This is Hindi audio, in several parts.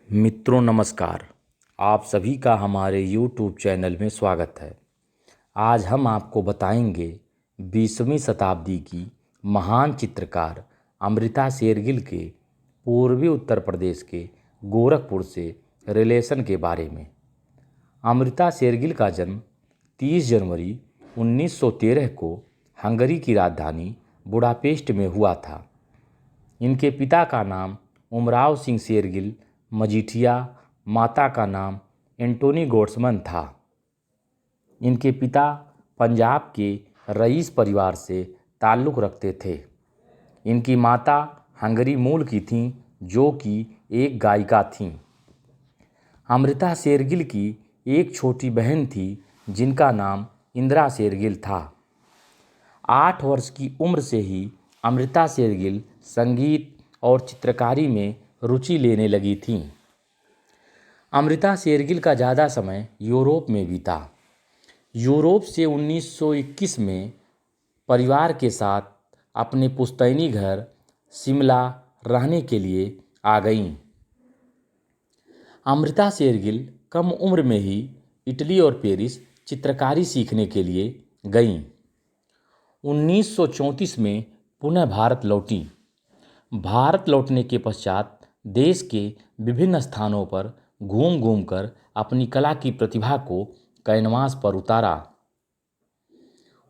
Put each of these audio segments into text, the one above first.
मित्रों नमस्कार। आप सभी का हमारे YouTube चैनल में स्वागत है। आज हम आपको बताएंगे 20वीं शताब्दी की महान चित्रकार अमृता शेरगिल के पूर्वी उत्तर प्रदेश के गोरखपुर से रिलेशन के बारे में। अमृता शेरगिल का जन्म 30 जनवरी 1913 को हंगरी की राजधानी बुडापेस्ट में हुआ था। इनके पिता का नाम उमराव सिंह शेरगिल मजीठिया, माता का नाम एंटोनी गोट्समन था। इनके पिता पंजाब के रईस परिवार से ताल्लुक़ रखते थे। इनकी माता हंगरी मूल की थीं, जो कि एक गायिका थीं। अमृता शेरगिल की एक छोटी बहन थी जिनका नाम इंदिरा शेरगिल था। 8 वर्ष की उम्र से ही अमृता शेरगिल संगीत और चित्रकारी में रुचि लेने लगी थीं। अमृता शेरगिल का ज़्यादा समय यूरोप में बीता। यूरोप से 1921 में परिवार के साथ अपने पुश्तैनी घर शिमला रहने के लिए आ गईं। अमृता शेरगिल कम उम्र में ही इटली और पेरिस चित्रकारी सीखने के लिए गईं। 1934 में पुनः भारत लौटीं। भारत लौटने के पश्चात देश के विभिन्न स्थानों पर घूम घूम कर अपनी कला की प्रतिभा को कैनवास पर उतारा।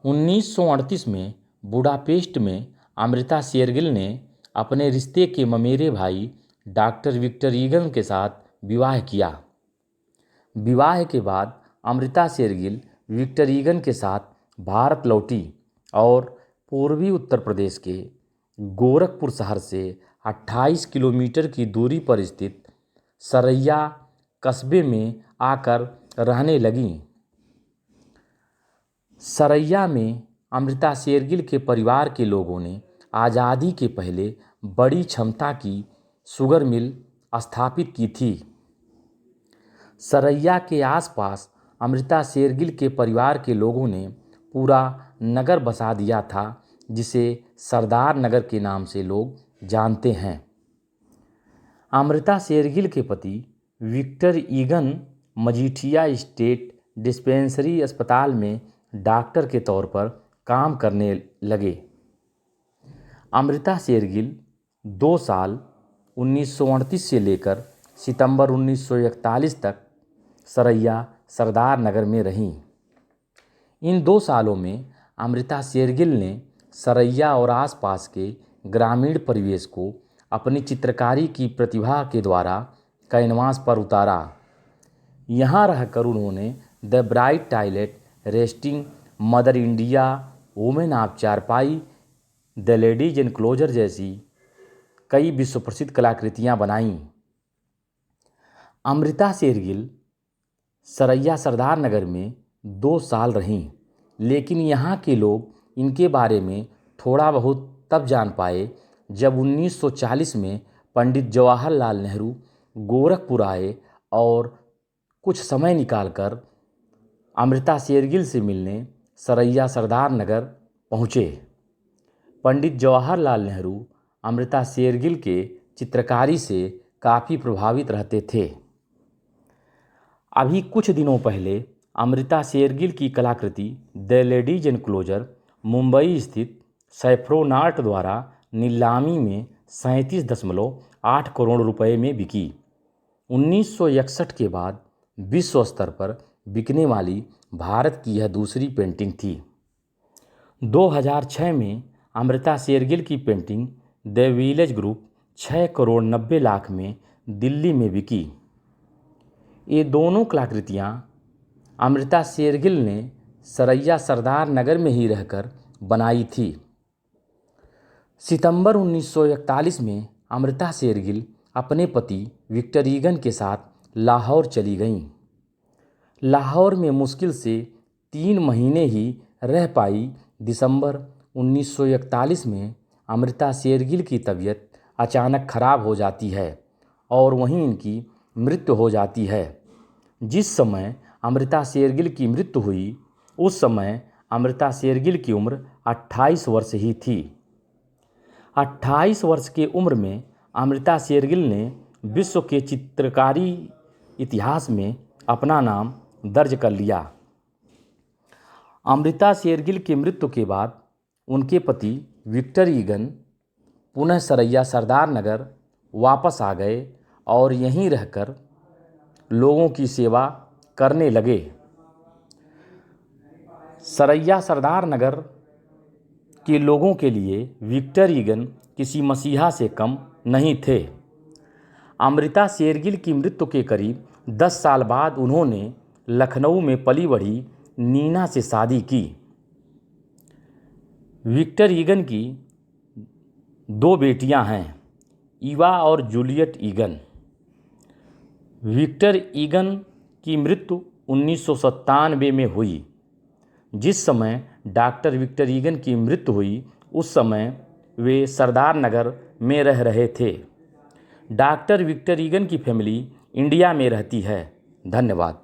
1938 में बुडापेस्ट में अमृता शेरगिल ने अपने रिश्ते के ममेरे भाई डॉक्टर विक्टर ईगन के साथ विवाह किया। विवाह के बाद अमृता शेरगिल विक्टर ईगन के साथ भारत लौटी और पूर्वी उत्तर प्रदेश के गोरखपुर शहर से 28 किलोमीटर की दूरी पर स्थित सरैया कस्बे में आकर रहने लगीं। सरैया में अमृता शेरगिल के परिवार के लोगों ने आज़ादी के पहले बड़ी क्षमता की शुगर मिल स्थापित की थी। सरैया के आसपास अमृता शेरगिल के परिवार के लोगों ने पूरा नगर बसा दिया था, जिसे सरदार नगर के नाम से लोग जानते हैं। अमृता शेरगिल के पति Victor Egan Majithia state dispensary अस्पताल में डॉक्टर के तौर पर काम करने लगे। अमृता शेरगिल 2 साल 1938 से लेकर सितंबर 1941 तक सरैया सरदार नगर में रहीं। इन 2 सालों में अमृता शेरगिल ने सरैया और आसपास के ग्रामीण परिवेश को अपनी चित्रकारी की प्रतिभा के द्वारा कैनवास पर उतारा। यहाँ रहकर उन्होंने the bright toilet, resting, mother India, women of चारपाई, द लेडीज एनक्लोजर जैसी कई विश्व प्रसिद्ध कलाकृतियाँ बनाईं। अमृता शेरगिल सरैया सरदार नगर में 2 साल रहीं, लेकिन यहाँ के लोग इनके बारे में थोड़ा बहुत तब जान पाए जब 1940 में पंडित जवाहरलाल नेहरू गोरखपुर आए और कुछ समय निकालकर अमृता शेरगिल से मिलने सरैया सरदार नगर पहुँचे। पंडित जवाहरलाल नेहरू अमृता शेरगिल के चित्रकारी से काफ़ी प्रभावित रहते थे। अभी कुछ दिनों पहले अमृता शेरगिल की कलाकृति द लेडीज एनक्लोजर मुंबई स्थित सैफ्रोनार्ट द्वारा नीलामी में 37.8 करोड़ रुपए में बिकी। 1961 के बाद विश्व स्तर पर बिकने वाली भारत की यह दूसरी पेंटिंग थी। 2006 में अमृता शेरगिल की painting the village group 6 crore 90 lakh में दिल्ली में बिकी। ये दोनों कलाकृतियाँ अमृता शेरगिल ने सरैया सरदार नगर में ही रहकर बनाई थी। सितंबर 1941 में अमृता शेरगिल अपने पति विक्टर ईगन के साथ लाहौर चली गईं। लाहौर में मुश्किल से 3 महीने ही रह पाई। दिसंबर 1941 में अमृता शेरगिल की तबीयत अचानक खराब हो जाती है और वहीं इनकी मृत्यु हो जाती है। जिस समय अमृता शेरगिल की मृत्यु हुई उस समय अमृता शेरगिल की उम्र 28 वर्ष ही थी। 28 वर्ष की उम्र में अमृता शेरगिल ने विश्व के चित्रकारी इतिहास में अपना नाम दर्ज कर लिया। अमृता शेरगिल की मृत्यु के बाद उनके पति विक्टर ईगन पुनः सरैया सरदार नगर वापस आ गए और यहीं रहकर लोगों की सेवा करने लगे। सरैया सरदार नगर के लोगों के लिए विक्टर ईगन किसी मसीहा से कम नहीं थे। अमृता शेरगिल की मृत्यु के करीब 10 साल बाद उन्होंने लखनऊ में पली बढ़ी नीना से शादी की। विक्टर ईगन की 2 बेटियां हैं, ईवा और जूलियट ईगन। विक्टर ईगन की मृत्यु 1997 में हुई। जिस समय डॉक्टर विक्टर ईगन की मृत्यु हुई उस समय वे सरदार नगर में रह रहे थे। डॉक्टर विक्टर ईगन की फैमिली इंडिया में रहती है। धन्यवाद।